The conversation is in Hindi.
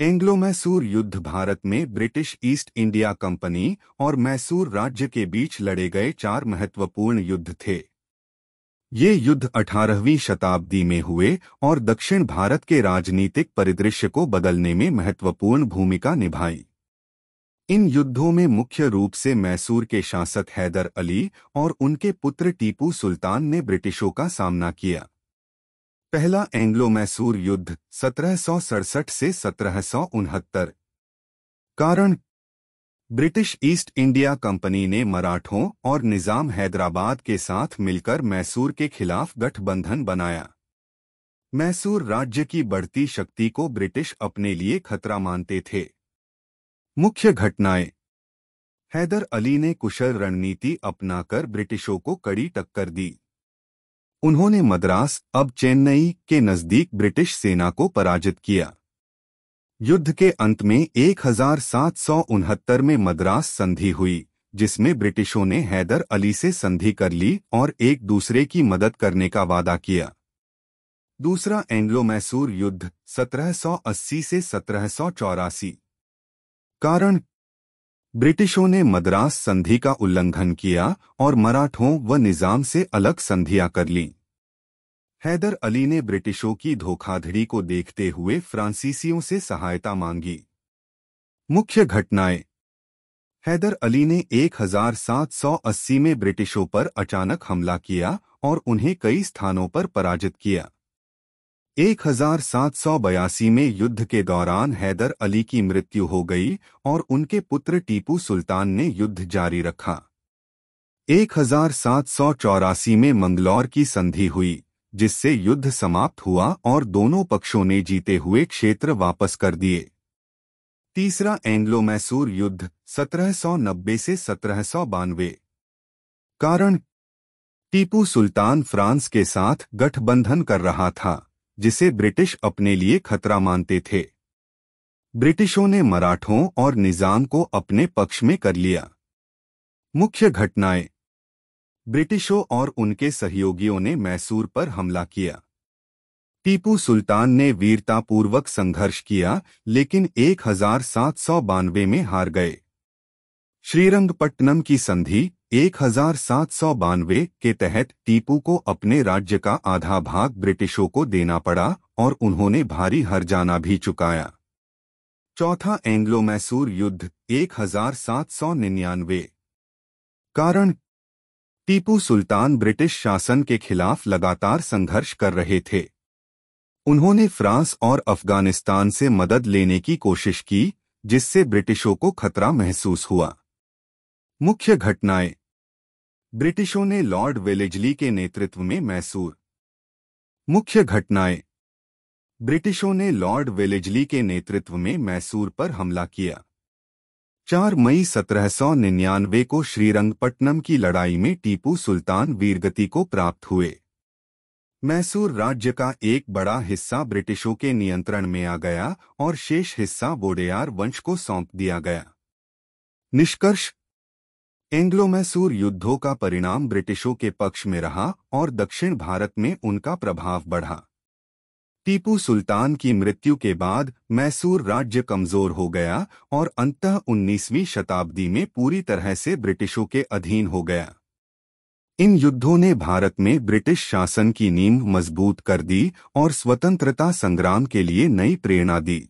एंग्लो मैसूर युद्ध भारत में ब्रिटिश ईस्ट इंडिया कंपनी और मैसूर राज्य के बीच लड़े गए 4 महत्वपूर्ण युद्ध थे। ये युद्ध 18वीं शताब्दी में हुए और दक्षिण भारत के राजनीतिक परिदृश्य को बदलने में महत्वपूर्ण भूमिका निभाई। इन युद्धों में मुख्य रूप से मैसूर के शासक हैदर अली और उनके पुत्र टीपू सुल्तान ने ब्रिटिशों का सामना किया। पहला एंग्लो मैसूर युद्ध 1767 से 1769। कारण ब्रिटिश ईस्ट इंडिया कंपनी ने मराठों और निजाम हैदराबाद के साथ मिलकर मैसूर के खिलाफ गठबंधन बनाया। मैसूर राज्य की बढ़ती शक्ति को ब्रिटिश अपने लिए खतरा मानते थे। मुख्य घटनाएं। हैदर अली ने कुशल रणनीति अपनाकर ब्रिटिशों को कड़ी टक्कर दी। उन्होंने मद्रास, अब चेन्नई के नजदीक ब्रिटिश सेना को पराजित किया। युद्ध के अंत में 1769 में मद्रास संधि हुई, जिसमें ब्रिटिशों ने हैदर अली से संधि कर ली और एक दूसरे की मदद करने का वादा किया। दूसरा एंग्लो मैसूर युद्ध 1780 से 1784। कारण ब्रिटिशों ने मद्रास संधि का उल्लंघन किया और मराठों व निजाम से अलग संधियां कर लीं। हैदर अली ने ब्रिटिशों की धोखाधड़ी को देखते हुए फ्रांसीसियों से सहायता मांगी। मुख्य घटनाएं। हैदर अली ने 1780 में ब्रिटिशों पर अचानक हमला किया और उन्हें कई स्थानों पर पराजित किया। 1782 में युद्ध के दौरान हैदर अली की मृत्यु हो गई और उनके पुत्र टीपू सुल्तान ने युद्ध जारी रखा। 1784 में मंगलौर की संधि हुई, जिससे युद्ध समाप्त हुआ और दोनों पक्षों ने जीते हुए क्षेत्र वापस कर दिए। तीसरा एंग्लो मैसूर युद्ध 1790 से 1792। कारण टीपू सुल्तान फ्रांस के साथ गठबंधन कर रहा था, जिसे ब्रिटिश अपने लिए खतरा मानते थे। ब्रिटिशों ने मराठों और निजाम को अपने पक्ष में कर लिया। मुख्य घटनाएं। ब्रिटिशों और उनके सहयोगियों ने मैसूर पर हमला किया। टीपू सुल्तान ने वीरतापूर्वक संघर्ष किया, लेकिन 1792 में हार गए। श्रीरंगपट्टनम की संधि 1792 के तहत टीपू को अपने राज्य का आधा भाग ब्रिटिशों को देना पड़ा और उन्होंने भारी हर्जाना भी चुकाया। चौथा एंग्लो मैसूर युद्ध 1799। कारण टीपू सुल्तान ब्रिटिश शासन के खिलाफ लगातार संघर्ष कर रहे थे। उन्होंने फ्रांस और अफगानिस्तान से मदद लेने की कोशिश की, जिससे ब्रिटिशों को खतरा महसूस हुआ। मुख्य घटनाएं। ब्रिटिशों ने लॉर्ड वेलेस्ली के नेतृत्व में मैसूर। मुख्य घटनाएं। ब्रिटिशों ने लॉर्ड वेलेस्ली के नेतृत्व में मैसूर पर हमला किया। 4 मई 1799 को श्रीरंगपट्टनम की लड़ाई में टीपू सुल्तान वीरगति को प्राप्त हुए। मैसूर राज्य का एक बड़ा हिस्सा ब्रिटिशों के नियंत्रण में आ गया और शेष हिस्सा वोडेयार वंश को सौंप दिया गया। निष्कर्ष। एंग्लो मैसूर युद्धों का परिणाम ब्रिटिशों के पक्ष में रहा और दक्षिण भारत में उनका प्रभाव बढ़ा। टीपू सुल्तान की मृत्यु के बाद मैसूर राज्य कमजोर हो गया और अंततः 19वीं शताब्दी में पूरी तरह से ब्रिटिशों के अधीन हो गया। इन युद्धों ने भारत में ब्रिटिश शासन की नींव मजबूत कर दी और स्वतंत्रता संग्राम के लिए नई प्रेरणा दी।